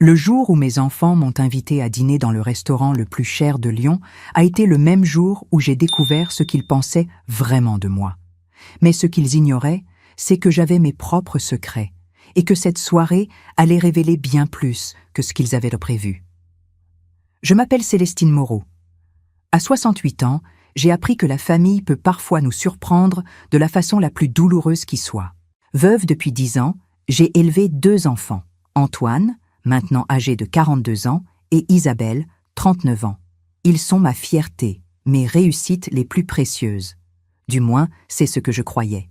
Le jour où mes enfants m'ont invité à dîner dans le restaurant le plus cher de Lyon a été le même jour où j'ai découvert ce qu'ils pensaient vraiment de moi. Mais ce qu'ils ignoraient, c'est que j'avais mes propres secrets et que cette soirée allait révéler bien plus que ce qu'ils avaient prévu. Je m'appelle Célestine Moreau. À 68 ans, j'ai appris que la famille peut parfois nous surprendre de la façon la plus douloureuse qui soit. Veuve depuis 10 ans, j'ai élevé 2 enfants, Antoine, maintenant âgé de 42 ans, et Isabelle, 39 ans. Ils sont ma fierté, mes réussites les plus précieuses. Du moins, c'est ce que je croyais.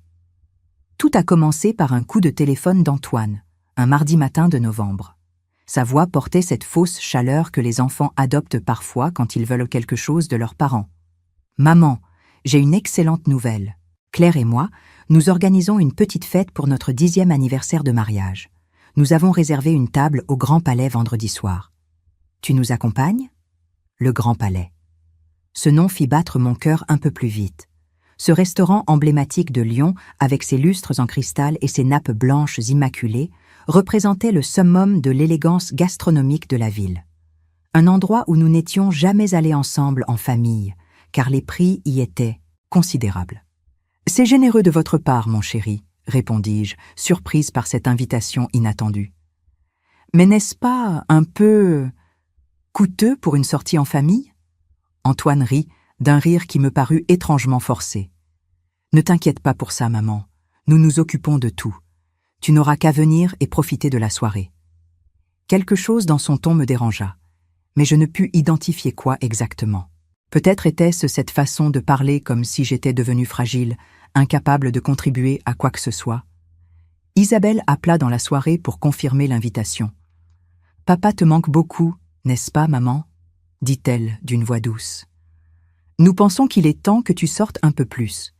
Tout a commencé par un coup de téléphone d'Antoine, un mardi matin de novembre. Sa voix portait cette fausse chaleur que les enfants adoptent parfois quand ils veulent quelque chose de leurs parents. « Maman, j'ai une excellente nouvelle. Claire et moi, nous organisons une petite fête pour notre 10e anniversaire de mariage. Nous avons réservé une table au Grand Palais vendredi soir. Tu nous accompagnes ? » Le Grand Palais. Ce nom fit battre mon cœur un peu plus vite. Ce restaurant emblématique de Lyon, avec ses lustres en cristal et ses nappes blanches immaculées, représentait le summum de l'élégance gastronomique de la ville. Un endroit où nous n'étions jamais allés ensemble en famille, car les prix y étaient considérables. « C'est généreux de votre part, mon chéri, » répondis-je, surprise par cette invitation inattendue. « Mais n'est-ce pas un peu coûteux pour une sortie en famille ?» Antoine rit, d'un rire qui me parut étrangement forcé. « Ne t'inquiète pas pour ça, maman. Nous nous occupons de tout. Tu n'auras qu'à venir et profiter de la soirée. » Quelque chose dans son ton me dérangea, mais je ne pus identifier quoi exactement. Peut-être était-ce cette façon de parler comme si j'étais devenue fragile, incapable de contribuer à quoi que ce soit. Isabelle appela dans la soirée pour confirmer l'invitation. « Papa te manque beaucoup, n'est-ce pas, maman ?» dit-elle d'une voix douce. « Nous pensons qu'il est temps que tu sortes un peu plus.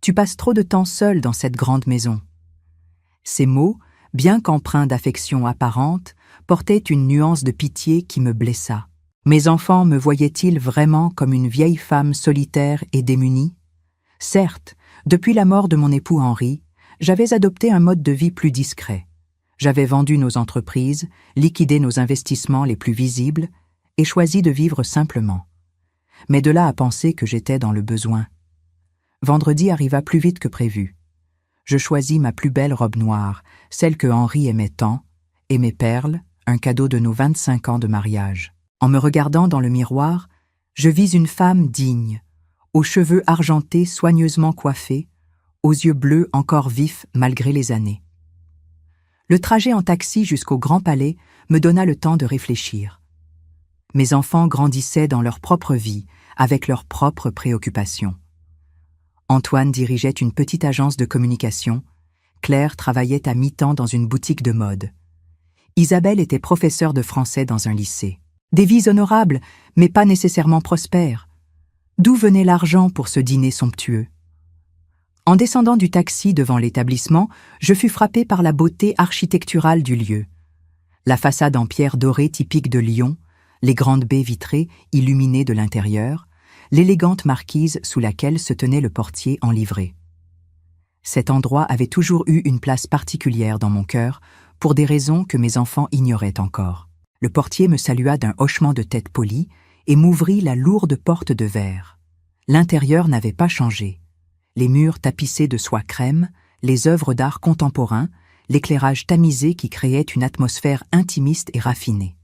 Tu passes trop de temps seule dans cette grande maison. » Ces mots, bien qu'empreints d'affection apparente, portaient une nuance de pitié qui me blessa. Mes enfants me voyaient-ils vraiment comme une vieille femme solitaire et démunie ? Certes, depuis la mort de mon époux Henri, j'avais adopté un mode de vie plus discret. J'avais vendu nos entreprises, liquidé nos investissements les plus visibles et choisi de vivre simplement. Mais de là à penser que j'étais dans le besoin. Vendredi arriva plus vite que prévu. Je choisis ma plus belle robe noire, celle que Henri aimait tant, et mes perles, un cadeau de nos 25 ans de mariage. En me regardant dans le miroir, je vis une femme digne, aux cheveux argentés soigneusement coiffés, aux yeux bleus encore vifs malgré les années. Le trajet en taxi jusqu'au Grand Palais me donna le temps de réfléchir. Mes enfants grandissaient dans leur propre vie, avec leurs propres préoccupations. Antoine dirigeait une petite agence de communication, Claire travaillait à mi-temps dans une boutique de mode. Isabelle était professeure de français dans un lycée. Des vies honorables, mais pas nécessairement prospères. D'où venait l'argent pour ce dîner somptueux ? En descendant du taxi devant l'établissement, je fus frappé par la beauté architecturale du lieu. La façade en pierre dorée typique de Lyon, les grandes baies vitrées illuminées de l'intérieur, l'élégante marquise sous laquelle se tenait le portier en livrée. Cet endroit avait toujours eu une place particulière dans mon cœur, pour des raisons que mes enfants ignoraient encore. Le portier me salua d'un hochement de tête poli et m'ouvrit la lourde porte de verre. L'intérieur n'avait pas changé. Les murs tapissés de soie crème, les œuvres d'art contemporain, l'éclairage tamisé qui créait une atmosphère intimiste et raffinée.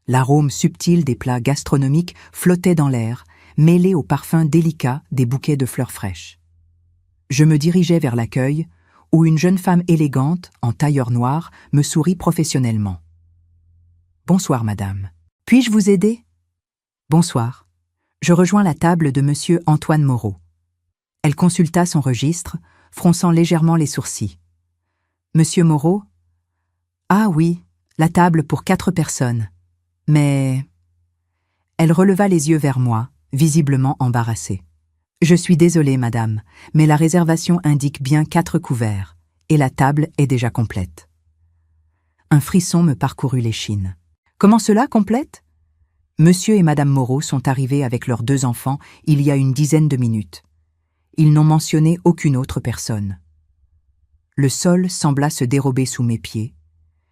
L'arôme subtil des plats gastronomiques flottait dans l'air, mêlé au parfum délicat des bouquets de fleurs fraîches. Je me dirigeais vers l'accueil, où une jeune femme élégante, en tailleur noir, me sourit professionnellement. « Bonsoir, madame. Puis-je vous aider ?»« Bonsoir. Je rejoins la table de monsieur Antoine Moreau. » Elle consulta son registre, fronçant légèrement les sourcils. « Monsieur Moreau ? Ah oui, la table pour 4 personnes. Mais... » Elle releva les yeux vers moi, visiblement embarrassée. « Je suis désolée, madame, mais la réservation indique bien 4 couverts, et la table est déjà complète. » Un frisson me parcourut l'échine. « Comment cela, complète ? » Monsieur et madame Moreau sont arrivés avec leurs 2 enfants il y a une dizaine de minutes. Ils n'ont mentionné aucune autre personne. Le sol sembla se dérober sous mes pieds.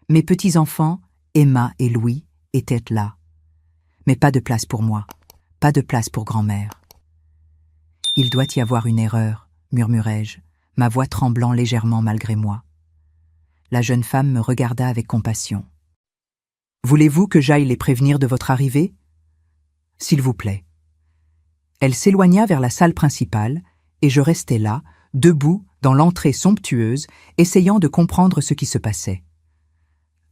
Mes petits-enfants, Emma et Louis étaient là. Mais pas de place pour moi, pas de place pour grand-mère. Il doit y avoir une erreur, murmurai-je, ma voix tremblant légèrement malgré moi. La jeune femme me regarda avec compassion. « Voulez-vous que j'aille les prévenir de votre arrivée ? » ?»« S'il vous plaît. » Elle s'éloigna vers la salle principale, et je restai là, debout, dans l'entrée somptueuse, essayant de comprendre ce qui se passait.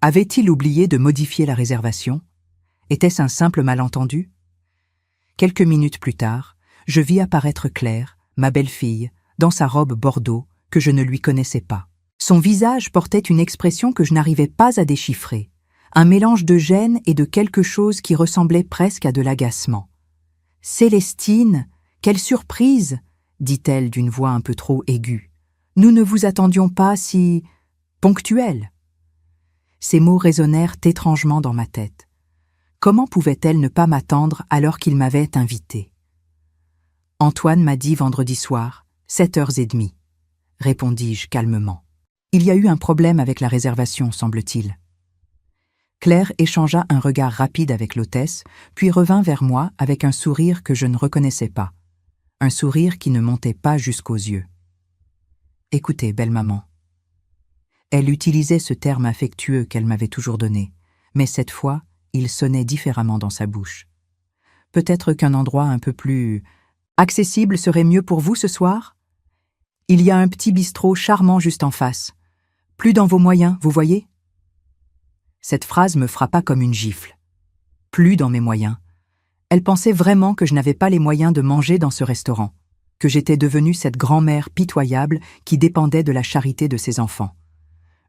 Avait-il oublié de modifier la réservation ? Était-ce un simple malentendu ? Quelques minutes plus tard, je vis apparaître Claire, ma belle-fille, dans sa robe bordeaux, que je ne lui connaissais pas. Son visage portait une expression que je n'arrivais pas à déchiffrer, un mélange de gêne et de quelque chose qui ressemblait presque à de l'agacement. « Célestine, quelle surprise !» dit-elle d'une voix un peu trop aiguë. « Nous ne vous attendions pas si... ponctuelle. » Ces mots résonnèrent étrangement dans ma tête. Comment pouvait-elle ne pas m'attendre alors qu'il m'avait invité ? « Antoine m'a dit vendredi soir, 7h30, répondis-je calmement. Il y a eu un problème avec la réservation, semble-t-il. Claire échangea un regard rapide avec l'hôtesse, puis revint vers moi avec un sourire que je ne reconnaissais pas, un sourire qui ne montait pas jusqu'aux yeux. « Écoutez, belle maman. » Elle utilisait ce terme affectueux qu'elle m'avait toujours donné, mais cette fois, il sonnait différemment dans sa bouche. « Peut-être qu'un endroit un peu plus accessible serait mieux pour vous ce soir ? Il y a un petit bistrot charmant juste en face. Plus dans vos moyens, vous voyez ? » Cette phrase me frappa comme une gifle. Plus dans mes moyens. Elle pensait vraiment que je n'avais pas les moyens de manger dans ce restaurant, que j'étais devenue cette grand-mère pitoyable qui dépendait de la charité de ses enfants.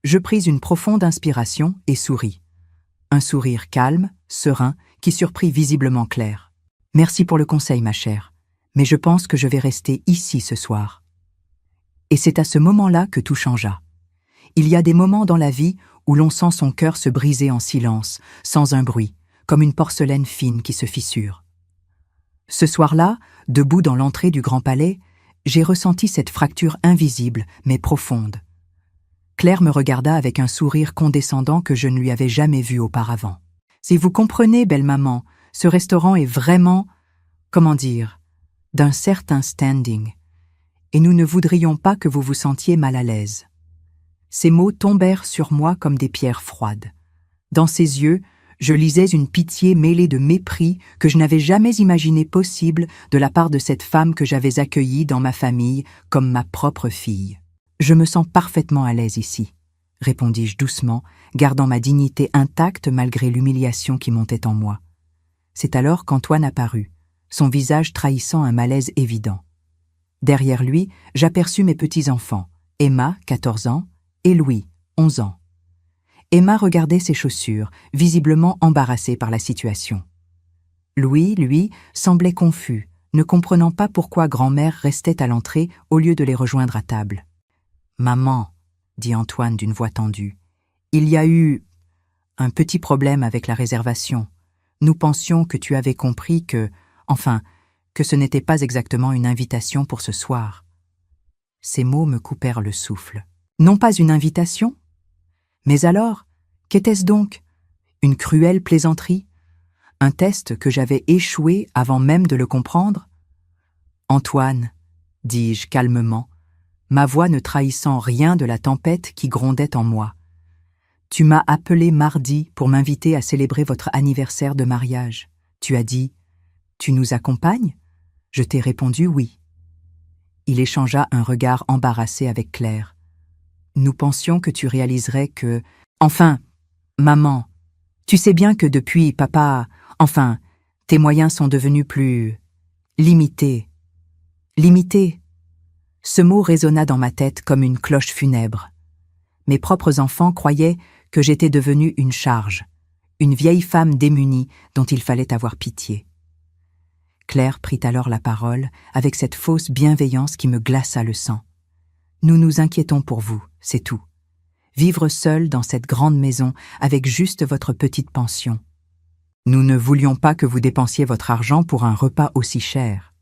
Je pris une profonde inspiration et souris. Un sourire calme, serein, qui surprit visiblement Claire. « Merci pour le conseil, ma chère, mais je pense que je vais rester ici ce soir. » Et c'est à ce moment-là que tout changea. Il y a des moments dans la vie où l'on sent son cœur se briser en silence, sans un bruit, comme une porcelaine fine qui se fissure. Ce soir-là, debout dans l'entrée du Grand Palais, j'ai ressenti cette fracture invisible, mais profonde. Claire me regarda avec un sourire condescendant que je ne lui avais jamais vu auparavant. « Si vous comprenez, belle maman, ce restaurant est vraiment, comment dire, d'un certain standing, et nous ne voudrions pas que vous vous sentiez mal à l'aise. » Ces mots tombèrent sur moi comme des pierres froides. Dans ses yeux, je lisais une pitié mêlée de mépris que je n'avais jamais imaginé possible de la part de cette femme que j'avais accueillie dans ma famille comme ma propre fille. « Je me sens parfaitement à l'aise ici, » répondis-je doucement, gardant ma dignité intacte malgré l'humiliation qui montait en moi. C'est alors qu'Antoine apparut, son visage trahissant un malaise évident. Derrière lui, j'aperçus mes petits-enfants, Emma, 14 ans, et Louis, 11 ans. Emma regardait ses chaussures, visiblement embarrassée par la situation. Louis, lui, semblait confus, ne comprenant pas pourquoi grand-mère restait à l'entrée au lieu de les rejoindre à table. « Maman, » dit Antoine d'une voix tendue, « il y a eu un petit problème avec la réservation. Nous pensions que tu avais compris que, enfin, que ce n'était pas exactement une invitation pour ce soir. » Ces mots me coupèrent le souffle. Non pas une invitation ? Mais alors, qu'était-ce donc ? Une cruelle plaisanterie ? Un test que j'avais échoué avant même de le comprendre ? « Antoine, » dis-je calmement, ma voix ne trahissant rien de la tempête qui grondait en moi. « Tu m'as appelé mardi pour m'inviter à célébrer votre anniversaire de mariage. Tu as dit « Tu nous accompagnes ?» Je t'ai répondu « Oui. » Il échangea un regard embarrassé avec Claire. Nous pensions que tu réaliserais que... Enfin, maman, tu sais bien que depuis papa... Enfin, tes moyens sont devenus plus... limités. Limités. Ce mot résonna dans ma tête comme une cloche funèbre. Mes propres enfants croyaient que j'étais devenue une charge, une vieille femme démunie dont il fallait avoir pitié. Claire prit alors la parole avec cette fausse bienveillance qui me glaça le sang. Nous nous inquiétons pour vous, c'est tout. Vivre seul dans cette grande maison avec juste votre petite pension. Nous ne voulions pas que vous dépensiez votre argent pour un repas aussi cher.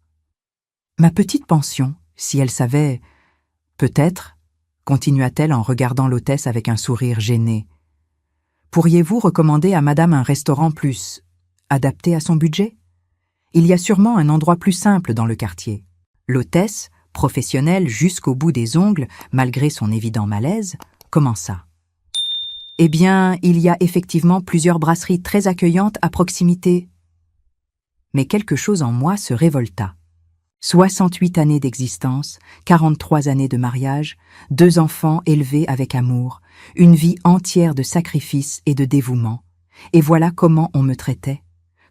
Ma petite pension, si elle savait... Peut-être, continua-t-elle en regardant l'hôtesse avec un sourire gêné. Pourriez-vous recommander à madame un restaurant plus adapté à son budget? Il y a sûrement un endroit plus simple dans le quartier. L'hôtesse, professionnelle jusqu'au bout des ongles, malgré son évident malaise, commença. Eh bien, il y a effectivement plusieurs brasseries très accueillantes à proximité. Mais quelque chose en moi se révolta. 68 années d'existence, 43 années de mariage, 2 enfants élevés avec amour, une vie entière de sacrifices et de dévouement. Et voilà comment on me traitait,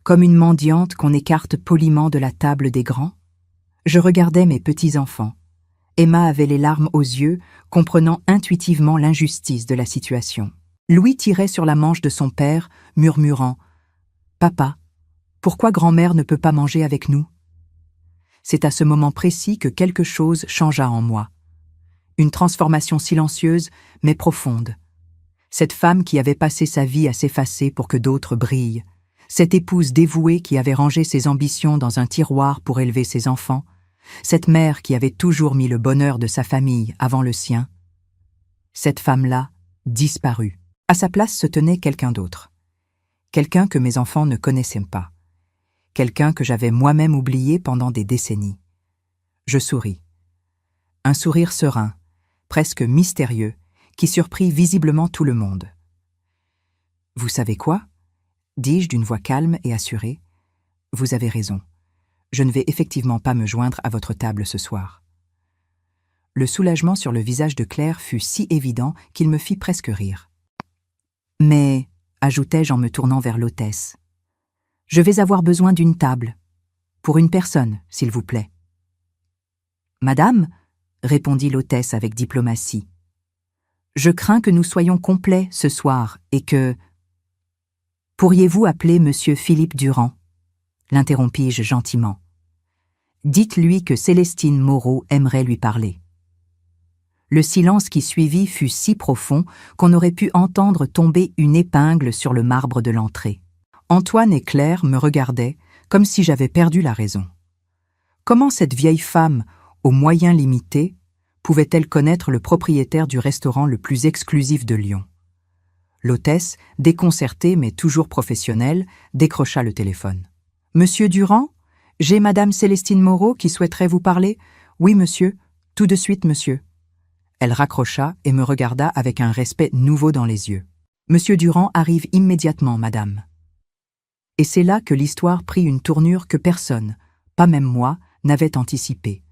comme une mendiante qu'on écarte poliment de la table des grands. Je regardais mes petits-enfants. Emma avait les larmes aux yeux, comprenant intuitivement l'injustice de la situation. Louis tirait sur la manche de son père, murmurant « Papa, pourquoi grand-mère ne peut pas manger avec nous ?» C'est à ce moment précis que quelque chose changea en moi. Une transformation silencieuse, mais profonde. Cette femme qui avait passé sa vie à s'effacer pour que d'autres brillent, cette épouse dévouée qui avait rangé ses ambitions dans un tiroir pour élever ses enfants, cette mère qui avait toujours mis le bonheur de sa famille avant le sien, cette femme-là disparut. À sa place se tenait quelqu'un d'autre. Quelqu'un que mes enfants ne connaissaient pas. Quelqu'un que j'avais moi-même oublié pendant des décennies. Je souris. Un sourire serein, presque mystérieux, qui surprit visiblement tout le monde. « Vous savez quoi ?» dis-je d'une voix calme et assurée. « Vous avez raison. Je ne vais effectivement pas me joindre à votre table ce soir. » Le soulagement sur le visage de Claire fut si évident qu'il me fit presque rire. « Mais, » ajoutai-je en me tournant vers l'hôtesse, « je vais avoir besoin d'une table. Pour une personne, s'il vous plaît. »« Madame, » répondit l'hôtesse avec diplomatie, « je crains que nous soyons complets ce soir et que... »« Pourriez-vous appeler monsieur Philippe Durand ?» l'interrompis-je gentiment. « Dites-lui que Célestine Moreau aimerait lui parler. » Le silence qui suivit fut si profond qu'on aurait pu entendre tomber une épingle sur le marbre de l'entrée. Antoine et Claire me regardaient comme si j'avais perdu la raison. Comment cette vieille femme, aux moyens limités, pouvait-elle connaître le propriétaire du restaurant le plus exclusif de Lyon? L'hôtesse, déconcertée mais toujours professionnelle, décrocha le téléphone. « Monsieur Durand, j'ai madame Célestine Moreau qui souhaiterait vous parler. Oui, monsieur. Tout de suite, monsieur. » Elle raccrocha et me regarda avec un respect nouveau dans les yeux. « Monsieur Durand arrive immédiatement, madame. » Et c'est là que l'histoire prit une tournure que personne, pas même moi, n'avait anticipée.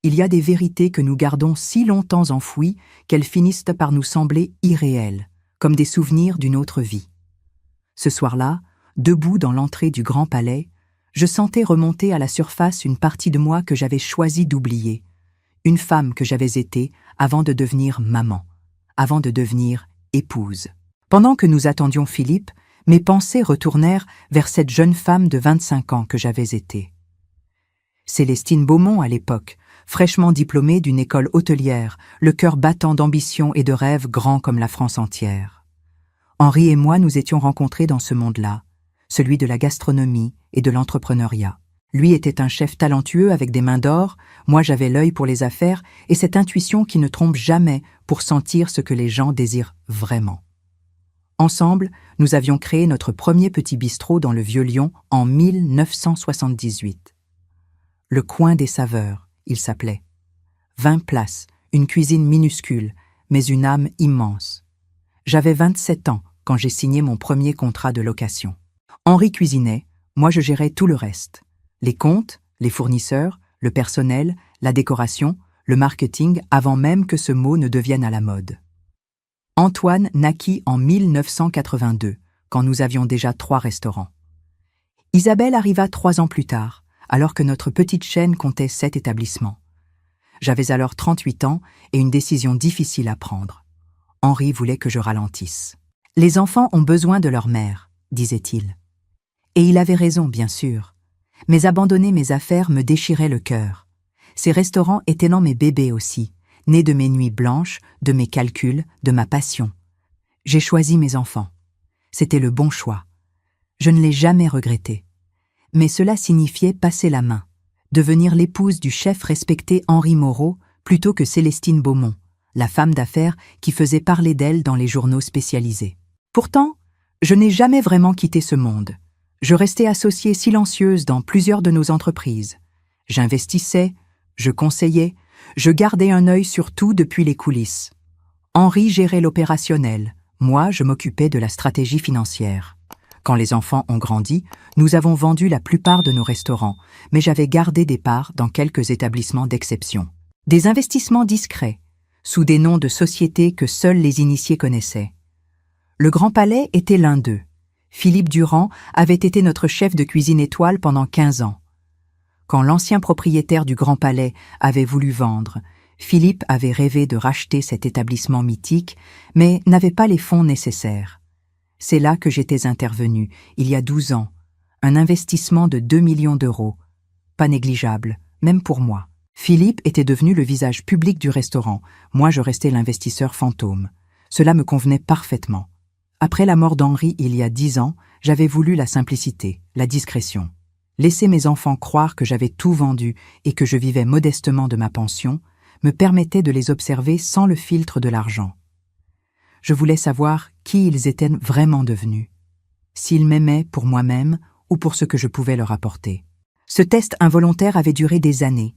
Il y a des vérités que nous gardons si longtemps enfouies qu'elles finissent par nous sembler irréelles, comme des souvenirs d'une autre vie. Ce soir-là, debout dans l'entrée du Grand Palais, je sentais remonter à la surface une partie de moi que j'avais choisi d'oublier, une femme que j'avais été avant de devenir maman, avant de devenir épouse. Pendant que nous attendions Philippe, mes pensées retournèrent vers cette jeune femme de 25 ans que j'avais été. Célestine Beaumont à l'époque, fraîchement diplômée d'une école hôtelière, le cœur battant d'ambition et de rêves grands comme la France entière. Henri et moi nous étions rencontrés dans ce monde-là, celui de la gastronomie et de l'entrepreneuriat. Lui était un chef talentueux avec des mains d'or, moi j'avais l'œil pour les affaires et cette intuition qui ne trompe jamais pour sentir ce que les gens désirent vraiment. Ensemble, nous avions créé notre premier petit bistrot dans le Vieux-Lyon en 1978. Le Coin des Saveurs, il s'appelait. 20 places, une cuisine minuscule, mais une âme immense. J'avais 27 ans quand j'ai signé mon premier contrat de location. Henri cuisinait, moi je gérais tout le reste. Les comptes, les fournisseurs, le personnel, la décoration, le marketing avant même que ce mot ne devienne à la mode. Antoine naquit en 1982, quand nous avions déjà 3 restaurants. Isabelle arriva 3 ans plus tard, alors que notre petite chaîne comptait 7 établissements. J'avais alors 38 ans et une décision difficile à prendre. Henri voulait que je ralentisse. « Les enfants ont besoin de leur mère », disait-il. Et il avait raison, bien sûr. Mais abandonner mes affaires me déchirait le cœur. Ces restaurants étaient dans mes bébés aussi, nés de mes nuits blanches, de mes calculs, de ma passion. J'ai choisi mes enfants. C'était le bon choix. Je ne l'ai jamais regretté. Mais cela signifiait passer la main, devenir l'épouse du chef respecté Henri Moreau plutôt que Célestine Beaumont, la femme d'affaires qui faisait parler d'elle dans les journaux spécialisés. Pourtant, je n'ai jamais vraiment quitté ce monde. Je restais associée silencieuse dans plusieurs de nos entreprises. J'investissais, je conseillais, je gardais un œil sur tout depuis les coulisses. Henri gérait l'opérationnel, moi je m'occupais de la stratégie financière. Quand les enfants ont grandi, nous avons vendu la plupart de nos restaurants, mais j'avais gardé des parts dans quelques établissements d'exception. Des investissements discrets, sous des noms de sociétés que seuls les initiés connaissaient. Le Grand Palais était l'un d'eux. Philippe Durand avait été notre chef de cuisine étoile pendant 15 ans. Quand l'ancien propriétaire du Grand Palais avait voulu vendre, Philippe avait rêvé de racheter cet établissement mythique, mais n'avait pas les fonds nécessaires. C'est là que j'étais intervenue, il y a 12 ans. Un investissement de 2 millions d'euros. Pas négligeable, même pour moi. Philippe était devenu le visage public du restaurant. Moi, je restais l'investisseur fantôme. Cela me convenait parfaitement. Après la mort d'Henri il y a 10 ans, j'avais voulu la simplicité, la discrétion. Laisser mes enfants croire que j'avais tout vendu et que je vivais modestement de ma pension me permettait de les observer sans le filtre de l'argent. Je voulais savoir qui ils étaient vraiment devenus, s'ils m'aimaient pour moi-même ou pour ce que je pouvais leur apporter. Ce test involontaire avait duré des années,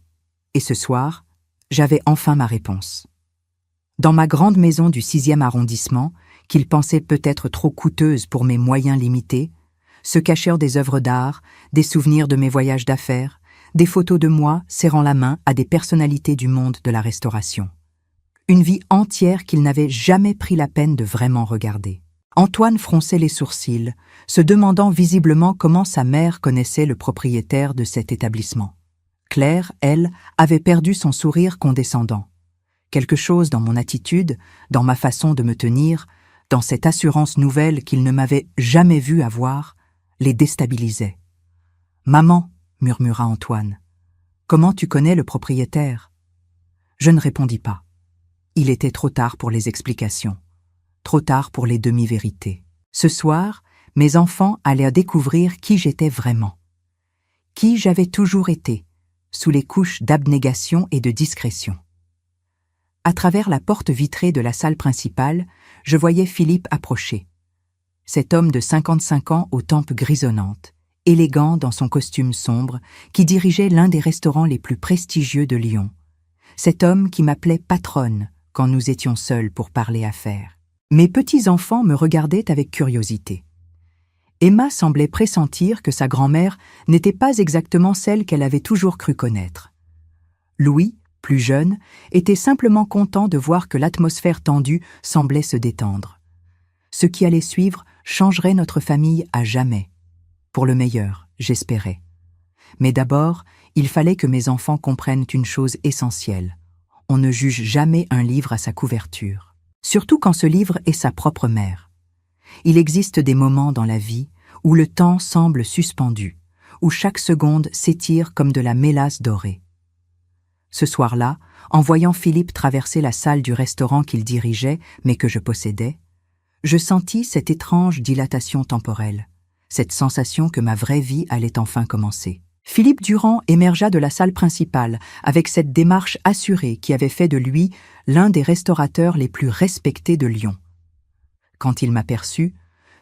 et ce soir, j'avais enfin ma réponse. Dans ma grande maison du 6e arrondissement, qu'ils pensaient peut-être trop coûteuse pour mes moyens limités, se cachèrent des œuvres d'art, des souvenirs de mes voyages d'affaires, des photos de moi serrant la main à des personnalités du monde de la restauration. Une vie entière qu'ils n'avaient jamais pris la peine de vraiment regarder. Antoine fronçait les sourcils, se demandant visiblement comment sa mère connaissait le propriétaire de cet établissement. Claire, elle, avait perdu son sourire condescendant. Quelque chose dans mon attitude, dans ma façon de me tenir, dans cette assurance nouvelle qu'ils ne m'avaient jamais vue avoir, les déstabilisait. « Maman, » murmura Antoine, « comment tu connais le propriétaire ?» Je ne répondis pas. Il était trop tard pour les explications, trop tard pour les demi-vérités. Ce soir, mes enfants allaient découvrir qui j'étais vraiment. Qui j'avais toujours été, sous les couches d'abnégation et de discrétion. À travers la porte vitrée de la salle principale, je voyais Philippe approcher. Cet homme de 55 ans aux tempes grisonnantes, élégant dans son costume sombre, qui dirigeait l'un des restaurants les plus prestigieux de Lyon. Cet homme qui m'appelait patronne quand nous étions seuls pour parler affaires. Mes petits-enfants me regardaient avec curiosité. Emma semblait pressentir que sa grand-mère n'était pas exactement celle qu'elle avait toujours cru connaître. Louis, plus jeune, était simplement content de voir que l'atmosphère tendue semblait se détendre. Ce qui allait suivre changerait notre famille à jamais. Pour le meilleur, j'espérais. Mais d'abord, il fallait que mes enfants comprennent une chose essentielle. On ne juge jamais un livre à sa couverture, surtout quand ce livre est sa propre mère. Il existe des moments dans la vie où le temps semble suspendu, où chaque seconde s'étire comme de la mélasse dorée. Ce soir-là, en voyant Philippe traverser la salle du restaurant qu'il dirigeait, mais que je possédais, je sentis cette étrange dilatation temporelle, cette sensation que ma vraie vie allait enfin commencer. Philippe Durand émergea de la salle principale avec cette démarche assurée qui avait fait de lui l'un des restaurateurs les plus respectés de Lyon. Quand il m'aperçut,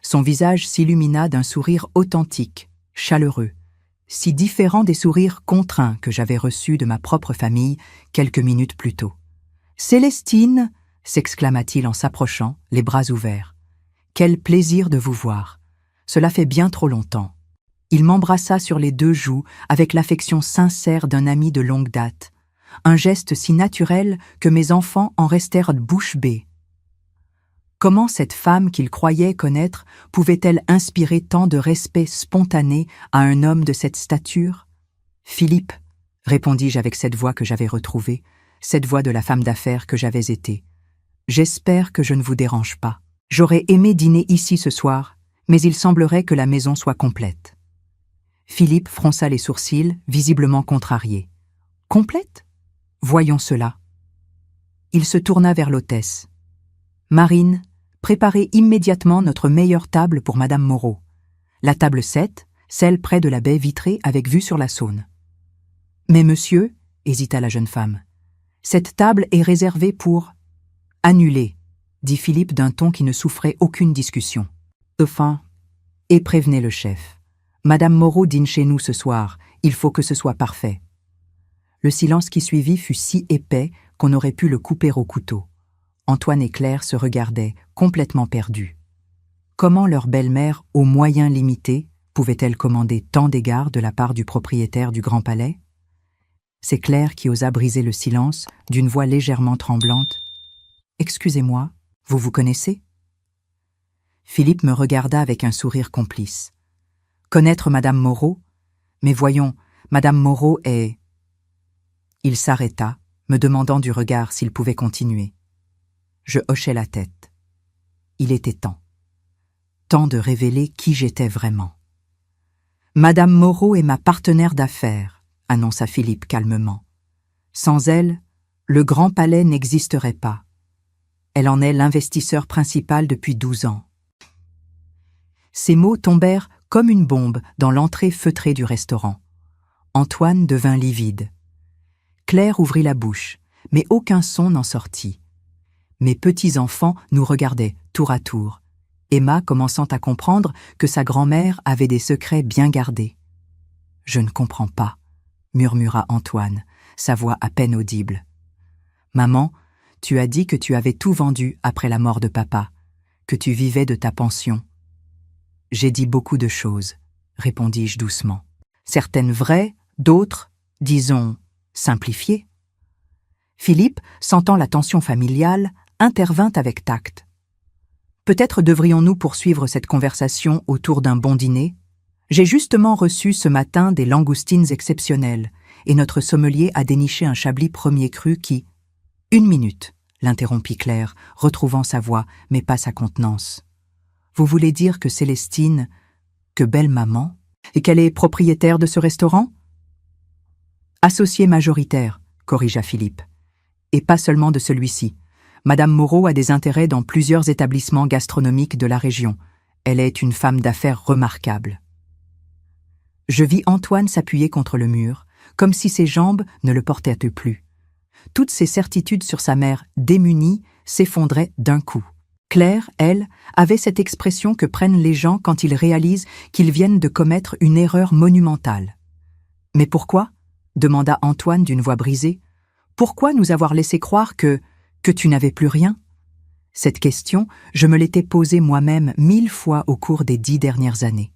son visage s'illumina d'un sourire authentique, chaleureux, si différent des sourires contraints que j'avais reçus de ma propre famille quelques minutes plus tôt. « Célestine !» s'exclama-t-il en s'approchant, les bras ouverts. « Quel plaisir de vous voir! Cela fait bien trop longtemps. » Il m'embrassa sur les 2 joues avec l'affection sincère d'un ami de longue date, un geste si naturel que mes enfants en restèrent bouche bée. Comment cette femme qu'il croyait connaître pouvait-elle inspirer tant de respect spontané à un homme de cette stature ? « Philippe, » répondis-je avec cette voix que j'avais retrouvée, cette voix de la femme d'affaires que j'avais été. « J'espère que je ne vous dérange pas. J'aurais aimé dîner ici ce soir, mais il semblerait que la maison soit complète. » Philippe fronça les sourcils, visiblement contrarié. « Complète ? Voyons cela. » Il se tourna vers l'hôtesse. « Marine, préparez immédiatement notre meilleure table pour Madame Moreau. La table 7, celle près de la baie vitrée avec vue sur la Saône. »« Mais monsieur, » hésita la jeune femme, « cette table est réservée pour... »« Annulée, » dit Philippe d'un ton qui ne souffrait aucune discussion. Enfin, et prévenez le chef. Madame Moreau dîne chez nous ce soir, il faut que ce soit parfait. Le silence qui suivit fut si épais qu'on aurait pu le couper au couteau. Antoine et Claire se regardaient, complètement perdus. Comment leur belle-mère, aux moyens limités, pouvait-elle commander tant d'égards de la part du propriétaire du Grand Palais? C'est Claire qui osa briser le silence, d'une voix légèrement tremblante. « Excusez-moi, vous vous connaissez ?» Philippe me regarda avec un sourire complice. « Connaître Madame Moreau? Mais voyons, Madame Moreau est... » Il s'arrêta, me demandant du regard s'il pouvait continuer. Je hochai la tête. Il était temps. Temps de révéler qui j'étais vraiment. « Madame Moreau est ma partenaire d'affaires, » annonça Philippe calmement. « Sans elle, le Grand Palais n'existerait pas. Elle en est l'investisseur principal depuis 12 ans. » Ces mots tombèrent comme une bombe dans l'entrée feutrée du restaurant. Antoine devint livide. Claire ouvrit la bouche, mais aucun son n'en sortit. Mes petits-enfants nous regardaient tour à tour, Emma commençant à comprendre que sa grand-mère avait des secrets bien gardés. « Je ne comprends pas », murmura Antoine, sa voix à peine audible. « Maman, tu as dit que tu avais tout vendu après la mort de papa, que tu vivais de ta pension. » « J'ai dit beaucoup de choses, » répondis-je doucement. « Certaines vraies, d'autres, disons, simplifiées. » Philippe, sentant la tension familiale, intervint avec tact. « Peut-être devrions-nous poursuivre cette conversation autour d'un bon dîner? J'ai justement reçu ce matin des langoustines exceptionnelles, et notre sommelier a déniché un chablis premier cru qui... »« 1 minute, » l'interrompit Claire, retrouvant sa voix, mais pas sa contenance. « Vous voulez dire que Célestine, que belle-maman, et qu'elle est propriétaire de ce restaurant? » « Associée majoritaire, » corrigea Philippe. « Et pas seulement de celui-ci. Madame Moreau a des intérêts dans plusieurs établissements gastronomiques de la région. Elle est une femme d'affaires remarquable. » Je vis Antoine s'appuyer contre le mur, comme si ses jambes ne le portaient plus. Toutes ses certitudes sur sa mère démunie s'effondraient d'un coup. Claire, elle, avait cette expression que prennent les gens quand ils réalisent qu'ils viennent de commettre une erreur monumentale. « Mais pourquoi ?» demanda Antoine d'une voix brisée. « Pourquoi nous avoir laissé croire que tu n'avais plus rien ?» Cette question, je me l'étais posée moi-même 1000 fois au cours des 10 dernières années.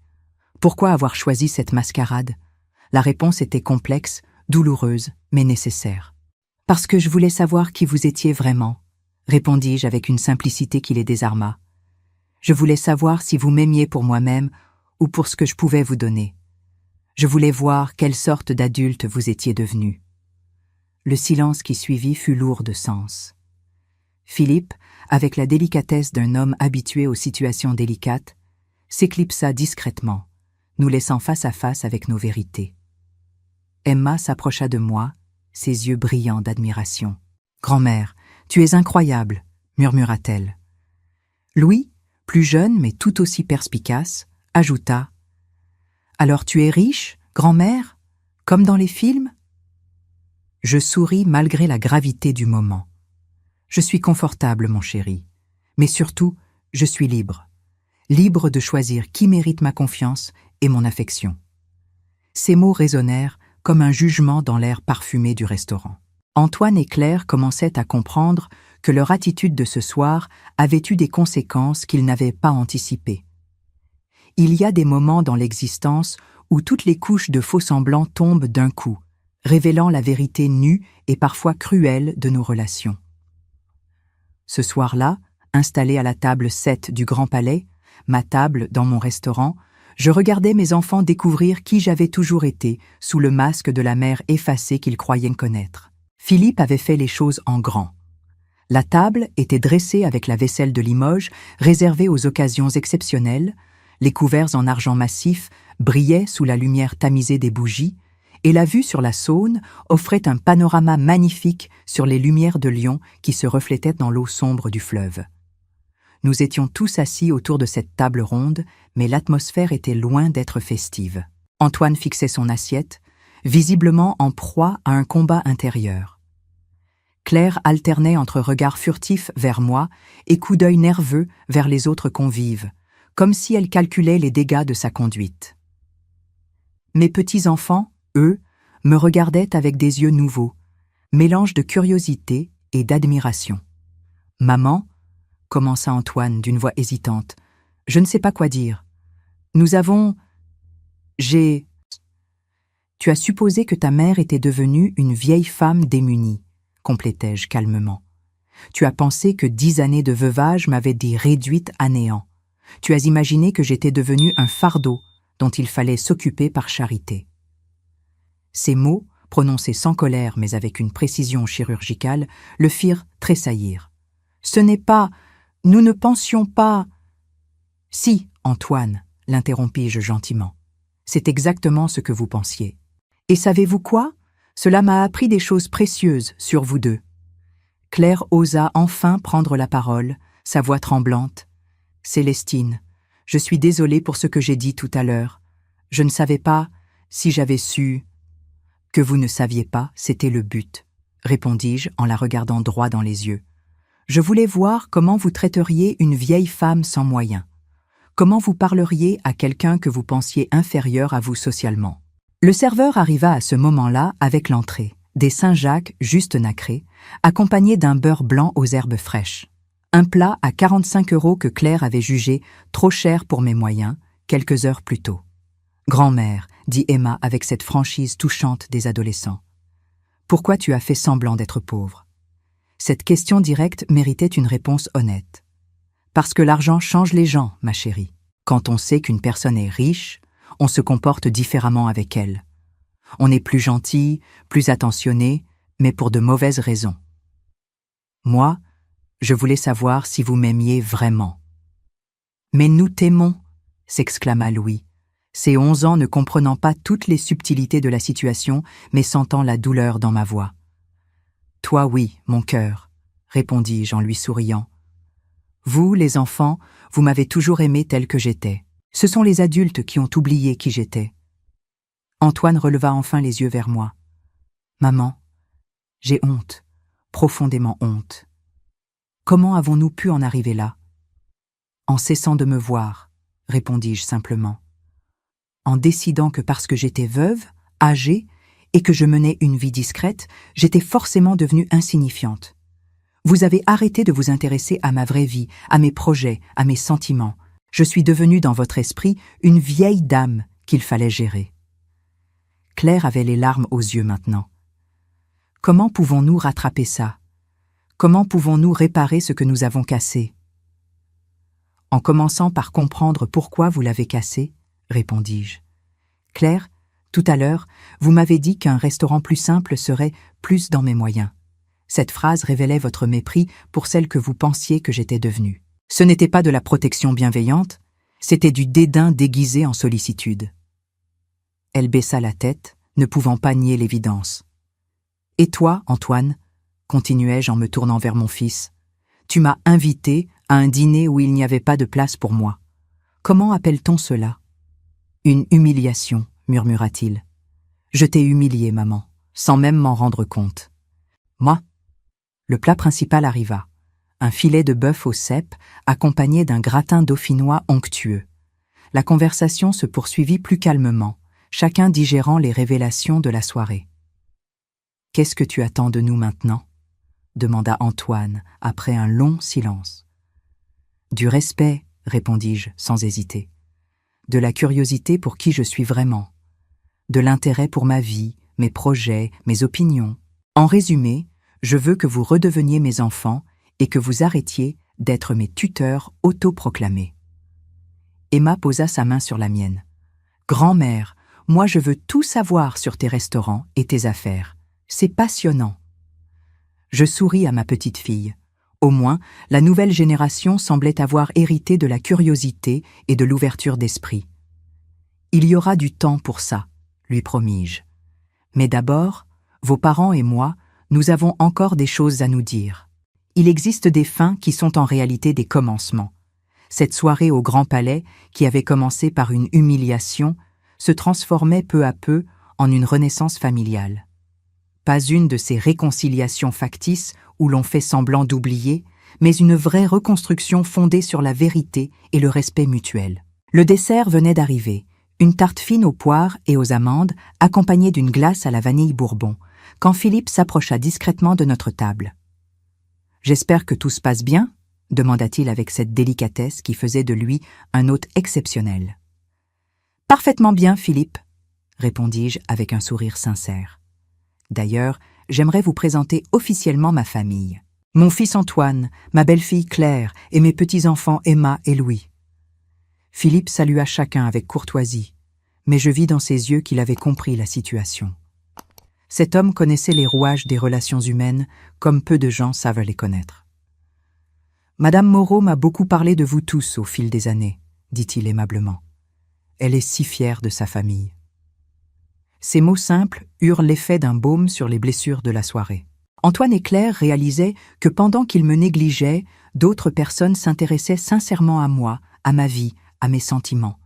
Pourquoi avoir choisi cette mascarade? La réponse était complexe, douloureuse, mais nécessaire. « Parce que je voulais savoir qui vous étiez vraiment, » répondis-je avec une simplicité qui les désarma. « Je voulais savoir si vous m'aimiez pour moi-même ou pour ce que je pouvais vous donner. Je voulais voir quelle sorte d'adulte vous étiez devenu. » Le silence qui suivit fut lourd de sens. Philippe, avec la délicatesse d'un homme habitué aux situations délicates, s'éclipsa discrètement, nous laissant face à face avec nos vérités. Emma s'approcha de moi, ses yeux brillants d'admiration. « Grand-mère, tu es incroyable, » murmura-t-elle. Louis, plus jeune mais tout aussi perspicace, ajouta « Alors tu es riche, grand-mère, comme dans les films ?» Je souris malgré la gravité du moment. Je suis confortable, mon chéri, mais surtout, je suis libre. Libre de choisir qui mérite ma confiance et mon affection. Ces mots résonnèrent comme un jugement dans l'air parfumé du restaurant. Antoine et Claire commençaient à comprendre que leur attitude de ce soir avait eu des conséquences qu'ils n'avaient pas anticipées. Il y a des moments dans l'existence où toutes les couches de faux-semblants tombent d'un coup, révélant la vérité nue et parfois cruelle de nos relations. Ce soir-là, installé à la table 7 du Grand Palais, ma table dans mon restaurant, je regardais mes enfants découvrir qui j'avais toujours été sous le masque de la mère effacée qu'ils croyaient connaître. Philippe avait fait les choses en grand. La table était dressée avec la vaisselle de Limoges, réservée aux occasions exceptionnelles, les couverts en argent massif brillaient sous la lumière tamisée des bougies, et la vue sur la Saône offrait un panorama magnifique sur les lumières de Lyon qui se reflétaient dans l'eau sombre du fleuve. Nous étions tous assis autour de cette table ronde, mais l'atmosphère était loin d'être festive. Antoine fixait son assiette, visiblement en proie à un combat intérieur. Claire alternait entre regards furtifs vers moi et coups d'œil nerveux vers les autres convives, comme si elle calculait les dégâts de sa conduite. Mes petits-enfants, eux, me regardaient avec des yeux nouveaux, mélange de curiosité et d'admiration. « Maman » commença Antoine d'une voix hésitante. « Je ne sais pas quoi dire. Nous avons... J'ai... » « Tu as supposé que ta mère était devenue une vieille femme démunie, complétai-je calmement. Tu as pensé que 10 années de veuvage m'avaient dit réduite à néant. Tu as imaginé que j'étais devenue un fardeau dont il fallait s'occuper par charité. » Ces mots, prononcés sans colère mais avec une précision chirurgicale, le firent tressaillir. « Ce n'est pas... Nous ne pensions pas... » « Si, Antoine, l'interrompis-je gentiment. C'est exactement ce que vous pensiez. Et savez-vous quoi? Cela m'a appris des choses précieuses sur vous deux. » Claire osa enfin prendre la parole, sa voix tremblante. « Célestine, je suis désolée pour ce que j'ai dit tout à l'heure. Je ne savais pas, si j'avais su... » « Que vous ne saviez pas, c'était le but, » répondis-je en la regardant droit dans les yeux. « Je voulais voir comment vous traiteriez une vieille femme sans moyens. Comment vous parleriez à quelqu'un que vous pensiez inférieur à vous socialement. » Le serveur arriva à ce moment-là avec l'entrée, des Saint-Jacques juste nacrés, accompagnés d'un beurre blanc aux herbes fraîches. Un plat à 45 € que Claire avait jugé trop cher pour mes moyens, quelques heures plus tôt. « Grand-mère, » dit Emma avec cette franchise touchante des adolescents. « Pourquoi tu as fait semblant d'être pauvre ?» Cette question directe méritait une réponse honnête. « Parce que l'argent change les gens, ma chérie. Quand on sait qu'une personne est riche, on se comporte différemment avec elle. On est plus gentil, plus attentionné, mais pour de mauvaises raisons. Moi, je voulais savoir si vous m'aimiez vraiment. »« Mais nous t'aimons, » s'exclama Louis, ses 11 ans ne comprenant pas toutes les subtilités de la situation, mais sentant la douleur dans ma voix. « Toi, oui, mon cœur, » répondis-je en lui souriant. « Vous, les enfants, vous m'avez toujours aimé tel que j'étais. Ce sont les adultes qui ont oublié qui j'étais. » Antoine releva enfin les yeux vers moi. « Maman, j'ai honte, profondément honte. Comment avons-nous pu en arriver là ?»« En cessant de me voir, » répondis-je simplement. « En décidant que parce que j'étais veuve, âgée, et que je menais une vie discrète, j'étais forcément devenue insignifiante. Vous avez arrêté de vous intéresser à ma vraie vie, à mes projets, à mes sentiments. Je suis devenue dans votre esprit une vieille dame qu'il fallait gérer. » Claire avait les larmes aux yeux maintenant. « Comment pouvons-nous rattraper ça? Comment pouvons-nous réparer ce que nous avons cassé? » « En commençant par comprendre pourquoi vous l'avez cassé, » répondis-je. « Claire, tout à l'heure, vous m'avez dit qu'un restaurant plus simple serait plus dans mes moyens. Cette phrase révélait votre mépris pour celle que vous pensiez que j'étais devenue. Ce n'était pas de la protection bienveillante, c'était du dédain déguisé en sollicitude. » Elle baissa la tête, ne pouvant pas nier l'évidence. « Et toi, Antoine, » continuai-je en me tournant vers mon fils, « tu m'as invité à un dîner où il n'y avait pas de place pour moi. Comment appelle-t-on cela? »« Une humiliation, » murmura-t-il. « Je t'ai humilié, maman, sans même m'en rendre compte. » Moi. Le plat principal arriva. Un filet de bœuf au cèpe, accompagné d'un gratin dauphinois onctueux. La conversation se poursuivit plus calmement, chacun digérant les révélations de la soirée. « Qu'est-ce que tu attends de nous maintenant ?» demanda Antoine, après un long silence. « Du respect, » répondis-je sans hésiter. « De la curiosité pour qui je suis vraiment. De l'intérêt pour ma vie, mes projets, mes opinions. En résumé, je veux que vous redeveniez mes enfants et que vous arrêtiez d'être mes tuteurs autoproclamés. » Emma posa sa main sur la mienne. « Grand-mère, moi je veux tout savoir sur tes restaurants et tes affaires. C'est passionnant. » Je souris à ma petite fille. Au moins, la nouvelle génération semblait avoir hérité de la curiosité et de l'ouverture d'esprit. « Il y aura du temps pour ça, » lui promis-je. « Mais d'abord, vos parents et moi, nous avons encore des choses à nous dire. Il existe des fins qui sont en réalité des commencements. Cette soirée au Grand Palais, qui avait commencé par une humiliation, se transformait peu à peu en une renaissance familiale. Pas une de ces réconciliations factices où l'on fait semblant d'oublier, mais une vraie reconstruction fondée sur la vérité et le respect mutuel. Le dessert venait d'arriver, une tarte fine aux poires et aux amandes, accompagnée d'une glace à la vanille bourbon, quand Philippe s'approcha discrètement de notre table. « J'espère que tout se passe bien ?» demanda-t-il avec cette délicatesse qui faisait de lui un hôte exceptionnel. « Parfaitement bien, Philippe, » répondis-je avec un sourire sincère. « D'ailleurs, j'aimerais vous présenter officiellement ma famille. Mon fils Antoine, ma belle-fille Claire et mes petits-enfants Emma et Louis. » Philippe salua chacun avec courtoisie, mais je vis dans ses yeux qu'il avait compris la situation. Cet homme connaissait les rouages des relations humaines comme peu de gens savent les connaître. « Madame Moreau m'a beaucoup parlé de vous tous au fil des années, » dit-il aimablement. « Elle est si fière de sa famille. » Ces mots simples eurent l'effet d'un baume sur les blessures de la soirée. Antoine et Claire réalisaient que pendant qu'ils me négligeaient, d'autres personnes s'intéressaient sincèrement à moi, à ma vie, à mes sentiments.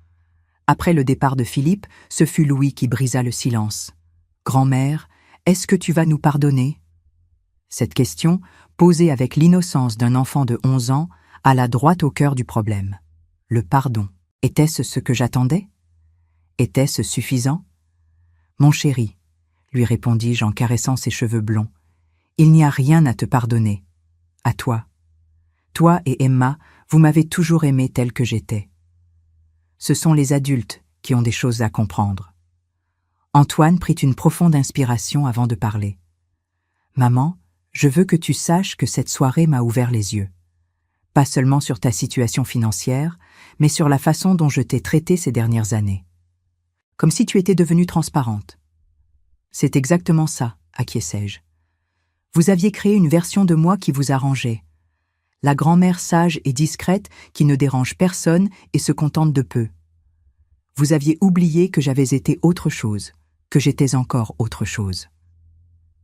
Après le départ de Philippe, ce fut Louis qui brisa le silence. « Grand-mère, est-ce que tu vas nous pardonner ?» Cette question, posée avec l'innocence d'un enfant de 11 ans, alla droit au cœur du problème. Le pardon. Était-ce ce que j'attendais? Était-ce suffisant? « Mon chéri, » lui répondis-je en caressant ses cheveux blonds, « il n'y a rien à te pardonner. À toi. Toi et Emma, vous m'avez toujours aimé tel que j'étais. Ce sont les adultes qui ont des choses à comprendre. » Antoine prit une profonde inspiration avant de parler. « Maman, je veux que tu saches que cette soirée m'a ouvert les yeux. Pas seulement sur ta situation financière, mais sur la façon dont je t'ai traité ces dernières années. Comme si tu étais devenue transparente. »« C'est exactement ça, » acquiesçai-je. « Vous aviez créé une version de moi qui vous arrangeait. La grand-mère sage et discrète qui ne dérange personne et se contente de peu. Vous aviez oublié que j'avais été autre chose, que j'étais encore autre chose. »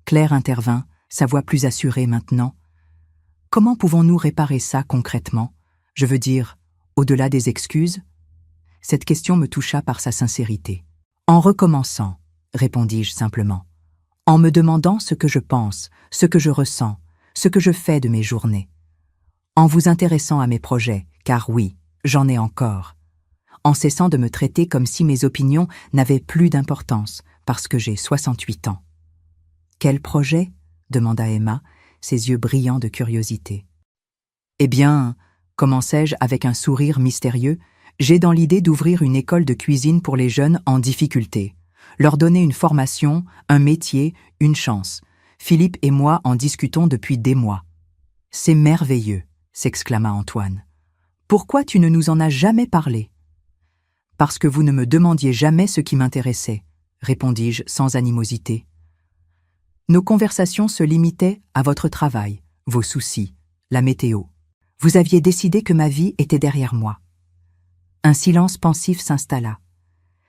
Claire intervint, sa voix plus assurée maintenant. « Comment pouvons-nous réparer ça concrètement? Je veux dire, au-delà des excuses ?» Cette question me toucha par sa sincérité. « En recommençant, » répondis-je simplement. « En me demandant ce que je pense, ce que je ressens, ce que je fais de mes journées. En vous intéressant à mes projets, car oui, j'en ai encore. En cessant de me traiter comme si mes opinions n'avaient plus d'importance, parce que j'ai 68 ans. »« Quel projet ?» demanda Emma, ses yeux brillants de curiosité. « Eh bien, » commençai-je avec un sourire mystérieux, « j'ai dans l'idée d'ouvrir une école de cuisine pour les jeunes en difficulté, leur donner une formation, un métier, une chance. Philippe et moi en discutons depuis des mois. »« C'est merveilleux !» s'exclama Antoine. « Pourquoi tu ne nous en as jamais parlé ?»« Parce que vous ne me demandiez jamais ce qui m'intéressait, » répondis-je sans animosité. Nos conversations se limitaient à votre travail, vos soucis, la météo. Vous aviez décidé que ma vie était derrière moi. Un silence pensif s'installa.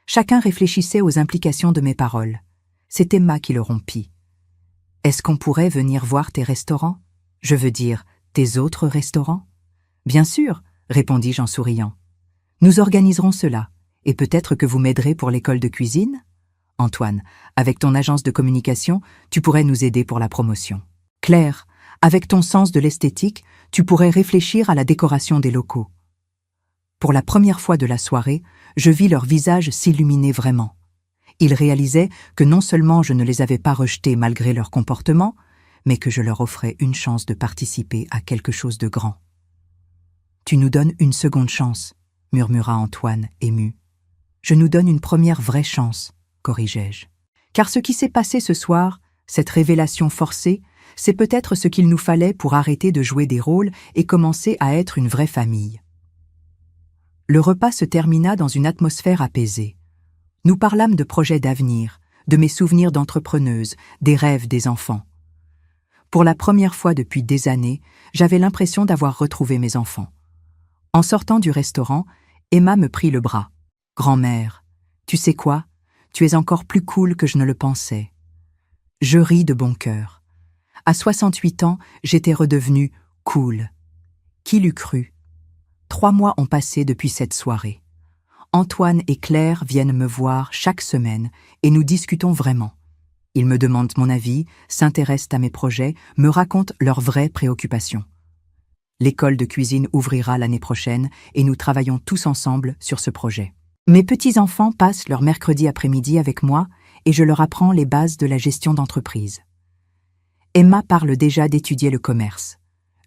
Chacun réfléchissait aux implications de mes paroles. C'est Emma qui le rompit. « Est-ce qu'on pourrait venir voir tes restaurants? Je veux dire, tes autres restaurants? »« Bien sûr, » répondis-je en souriant. « Nous organiserons cela, et peut-être que vous m'aiderez pour l'école de cuisine? Antoine, avec ton agence de communication, tu pourrais nous aider pour la promotion. Claire, avec ton sens de l'esthétique, tu pourrais réfléchir à la décoration des locaux. » Pour la première fois de la soirée, je vis leurs visages s'illuminer vraiment. Ils réalisaient que non seulement je ne les avais pas rejetés malgré leur comportement, mais que je leur offrais une chance de participer à quelque chose de grand. « Tu nous donnes une seconde chance, » murmura Antoine, ému. « Je nous donne une première vraie chance, » corrigeai-je. Car ce qui s'est passé ce soir, cette révélation forcée, c'est peut-être ce qu'il nous fallait pour arrêter de jouer des rôles et commencer à être une vraie famille. Le repas se termina dans une atmosphère apaisée. Nous parlâmes de projets d'avenir, de mes souvenirs d'entrepreneuse, des rêves des enfants. Pour la première fois depuis des années, j'avais l'impression d'avoir retrouvé mes enfants. En sortant du restaurant, Emma me prit le bras. « Grand-mère, tu sais quoi? Tu es encore plus cool que je ne le pensais. » Je ris de bon cœur. À 68 ans, j'étais redevenue cool. Qui l'eût cru? 3 mois ont passé depuis cette soirée. Antoine et Claire viennent me voir chaque semaine et nous discutons vraiment. Ils me demandent mon avis, s'intéressent à mes projets, me racontent leurs vraies préoccupations. L'école de cuisine ouvrira l'année prochaine et nous travaillons tous ensemble sur ce projet. Mes petits-enfants passent leur mercredi après-midi avec moi et je leur apprends les bases de la gestion d'entreprise. Emma parle déjà d'étudier le commerce.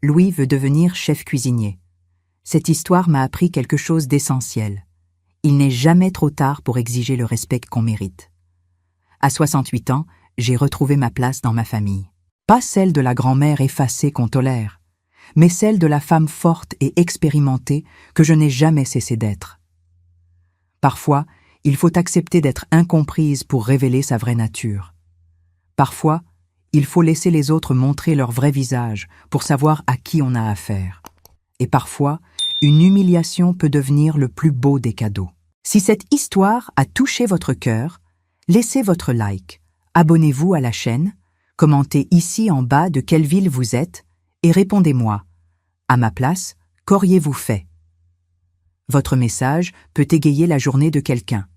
Louis veut devenir chef cuisinier. Cette histoire m'a appris quelque chose d'essentiel. Il n'est jamais trop tard pour exiger le respect qu'on mérite. À 68 ans, j'ai retrouvé ma place dans ma famille. Pas celle de la grand-mère effacée qu'on tolère, mais celle de la femme forte et expérimentée que je n'ai jamais cessé d'être. Parfois, il faut accepter d'être incomprise pour révéler sa vraie nature. Parfois, il faut laisser les autres montrer leur vrai visage pour savoir à qui on a affaire. Et parfois, une humiliation peut devenir le plus beau des cadeaux. Si cette histoire a touché votre cœur, laissez votre like, abonnez-vous à la chaîne, commentez ici en bas de quelle ville vous êtes et répondez-moi. À ma place, qu'auriez-vous fait? Votre message peut égayer la journée de quelqu'un.